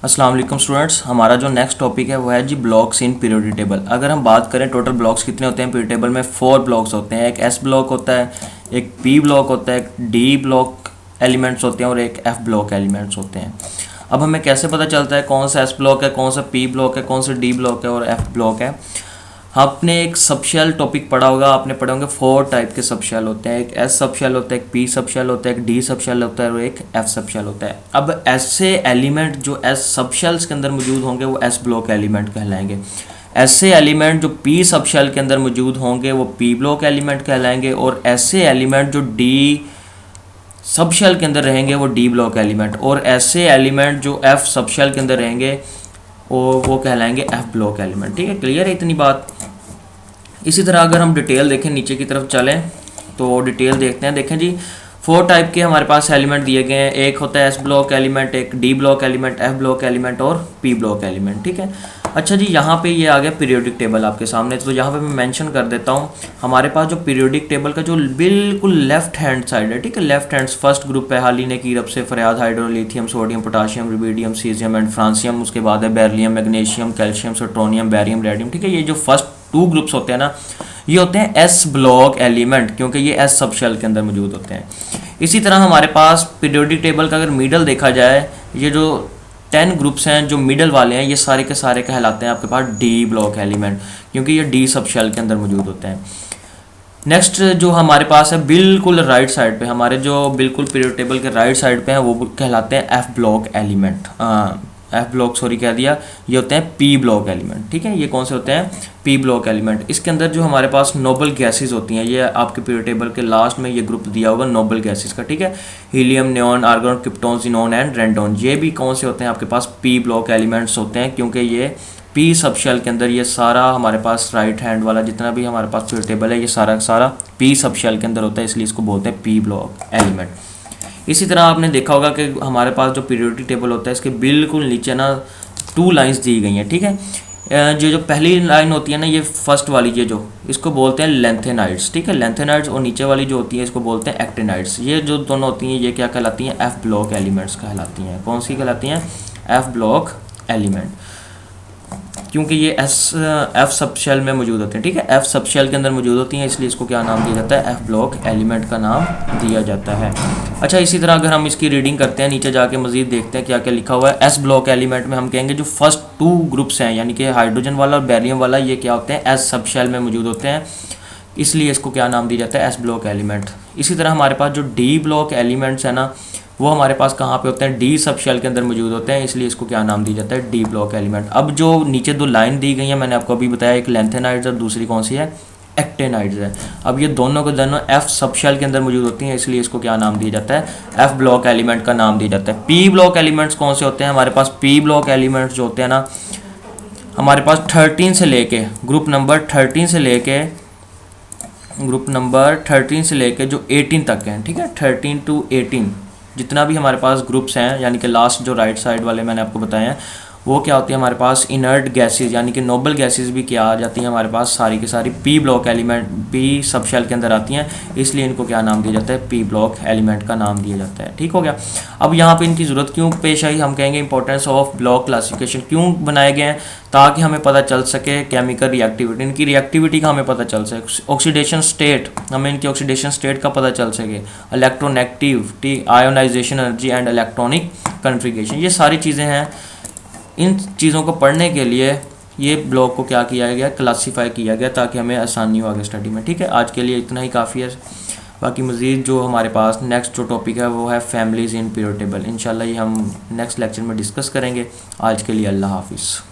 अस्सलाम वालेकुम स्टूडेंट्स, हमारा जो नेक्स्ट टॉपिक है वो है जी ब्लॉक्स इन पीरियोडिक टेबल। अगर हम बात करें टोटल ब्लॉक्स कितने होते हैं पीरियोडिक टेबल में, 4 ब्लॉक्स होते हैं। एक एस ब्लॉक होता है, एक पी ब्लॉक होता है, एक डी ब्लॉक एलिमेंट्स होते हैं और एक एफ ब्लॉक एलिमेंट्स होते हैं। अब हमें कैसे पता चलता है कौन सा एस ब्लॉक है, कौन सा पी ब्लॉक है, कौन सा डी ब्लॉक है और एफ ब्लॉक है। आपने एक सबशेल टॉपिक पढ़ा होगा, आपने पढ़े होंगे 4 टाइप के सबशेल होते हैं। एक एस सबशेल होता है, एक पी सबशेल होता है, एक डी सबशेल होता है और एक एफ सबशेल होता है। अब ऐसे एलिमेंट जो एस सबशेल्स के अंदर मौजूद होंगे वो एस ब्लॉक एलिमेंट कहलाएंगे। ऐसे एलिमेंट जो पी सबशेल के अंदर मौजूद होंगे वो पी ब्लॉक एलिमेंट कहलाएंगे और ऐसे एलिमेंट जो डी सबशेल के अंदर रहेंगे वो डी ब्लॉक एलिमेंट, और ऐसे एलिमेंट जो एफ सबशेल के अंदर रहेंगे वो कहलाएंगे एफ ब्लॉक एलिमेंट। ठीक है, क्लियर है इतनी बात। इसी तरह अगर हम डिटेल देखें, नीचे की तरफ चलें तो डिटेल देखते हैं। देखें जी, 4 टाइप के हमारे पास एलिमेंट दिए गए हैं। एक होता है एस ब्लॉक एलिमेंट, एक D block element, F block element और पी ब्लॉक एलिमेंट। ठीक है, अच्छा जी, यहाँ पे ये आ गया पीरियोडिक टेबल आपके सामने। तो यहाँ पे मैं मेंशन कर देता हूँ, हमारे पास जो पीरियोडिक टेबल का जो बिल्कुल लेफ्ट हैंड साइड है, ठीक है, लेफ्ट हैंड फर्स्ट ग्रुप है हालिने की रब से फरियाद, hydrogen lithium, sodium, potassium, rubidium, caesium and francium. उसके बाद है beryllium, magnesium, calcium, strontium, barium, radium. ठीक है, ये जो फर्स्ट 2 ग्रुप्स होते हैं ना, ये होते हैं एस ब्लॉक एलिमेंट, क्योंकि ये एस सबशेल के अंदर मौजूद होते हैं। इसी तरह हमारे पास पीरियोडिक टेबल का अगर मिडल देखा जाए, ये जो 10 ग्रुप्स हैं जो मिडल वाले हैं, ये सारे के सारे कहलाते हैं आपके पास डी ब्लॉक एलिमेंट, क्योंकि ये डी सबशेल के अंदर मौजूद होते हैं। नेक्स्ट जो हमारे पास है बिल्कुल राइट साइड पे, हमारे जो बिल्कुल पीरियोडिक टेबल के राइट साइड पे हैं वो कहलाते हैं F block element. F block sorry कह दिया, ये होते हैं पी ब्लॉक एलिमेंट। ठीक है, ये कौन से होते हैं? P block element. इसके अंदर जो हमारे पास नोबल गैसेस होती हैं, ये आपके पीरियोडिक टेबल के लास्ट में ये ग्रुप दिया होगा नोबल गैसेस का। ठीक है, helium, neon, argon, krypton, xenon and radon, ये भी कौन से होते हैं आपके पास? पी ब्लॉक एलिमेंट्स होते हैं, क्योंकि ये पी सबशेल के अंदर, ये सारा हमारे पास राइट हैंड वाला जितना भी हमारे पास पीरियोडिक टेबल है ये सारा सारा पी सबशेल के अंदर होता है, इसलिए इसको बोलते हैं पी ब्लॉक एलिमेंट। इसी तरह आपने देखा होगा कि हमारे पास जो पीरियोडिक टेबल होता है इसके बिल्कुल नीचे ना 2 लाइंस दी गई हैं। ठीक है, जो पहली लाइन होती है ना, ये फर्स्ट वाली, ये जो इसको बोलते हैं लेंथेनाइड्स। ठीक है, लेंथेनाइड्स, और नीचे वाली जो होती है इसको बोलते हैं एक्टिनाइड्स। ये जो दोनों होती हैं ये क्या कहलाती हैं? एफ ब्लॉक एलिमेंट्स कहलाती हैं। कौन सी कहलाती हैं? एफ ब्लॉक एलिमेंट, क्योंकि ये एफ सबशेल में मौजूद होते हैं। ठीक है, एफ सबशेल के अंदर मौजूद होती हैं, इसलिए इसको क्या नाम दिया जाता है? एफ ब्लॉक एलिमेंट का नाम दिया जाता है। अच्छा, इसी तरह अगर हम इसकी रीडिंग करते हैं, नीचे जाके मजीद देखते हैं क्या क्या लिखा हुआ है। एस ब्लॉक एलिमेंट में हम कहेंगे जो फर्स्ट 2 ग्रुप्स हैं, यानी कि हाइड्रोजन वाला और बेरियम वाला, ये क्या होते हैं? एस सबशेल में मौजूद होते हैं, इसलिए इसको क्या नाम दिया जाता है? S block element. इसी तरह हमारे पास जो डी ब्लॉक एलिमेंट्स हैं ना, वो हमारे पास कहाँ पे होते हैं? डी सबशेल के अंदर मौजूद होते हैं, इसलिए इसको क्या नाम दिया जाता है? D block element. अब जो नीचे 2 लाइन दी गई हैं मैंने आपको अभी बताया, एक लेंथेनाइड्स और दूसरी कौन सी है? एक्टेनाइड्स है। अब ये दोनों के दोनों एफ सबशेल के अंदर मौजूद होती हैं, इसलिए इसको क्या नाम दिया जाता है? एफ ब्लॉक एलिमेंट का नाम दिया जाता है। पी ब्लॉक एलिमेंट्स कौन से होते हैं हमारे पास? पी ब्लॉक एलिमेंट्स जो होते हैं ना, हमारे पास 13 से लेके ग्रुप नंबर 13 से लेके जो 18 तक हैं। ठीक है, 13 to 18 जितना भी हमारे पास ग्रुप्स हैं, यानी कि लास्ट जो राइट साइड वाले मैंने आपको बताए हैं, वो क्या होती है हमारे पास? इनर्ट गैसेस, यानी कि नोबल गैसेस भी क्या आ जाती हैं हमारे पास? सारी की सारी P block element, P subshell के अंदर आती हैं, इसलिए इनको क्या नाम दिया जाता है? पी ब्लॉक एलिमेंट का नाम दिया जाता है। ठीक हो गया। अब यहाँ पे इनकी ज़रूरत क्यों पेश आई? हम कहेंगे इंपॉर्टेंस ऑफ ब्लॉक क्लासिफिकेशन क्यों बनाए गए हैं, ताकि हमें पता चल सके केमिकल रिएक्टिविटी, इनकी रिएक्टिविटी का हमें पता चल सके, ऑक्सीडेशन स्टेट, हमें इनकी ऑक्सीडेशन स्टेट का पता चल सके, electronegativity, ionisation energy and electronic configuration, ये सारी चीज़ें हैं। इन चीज़ों को पढ़ने के लिए ये ब्लॉक को क्या किया गया? क्लासीफाई किया गया, ताकि हमें आसानी हो आगे स्टडी में। ठीक है, आज के लिए इतना ही काफ़ी है। बाकी मज़ीद जो हमारे पास नेक्स्ट जो टॉपिक है वो है फैमिलीज़ इन पीरियोडिक टेबल। इंशाल्लाह ये हम नेक्स्ट लेक्चर में डिस्कस करेंगे। आज के लिए अल्लाह हाफिज़।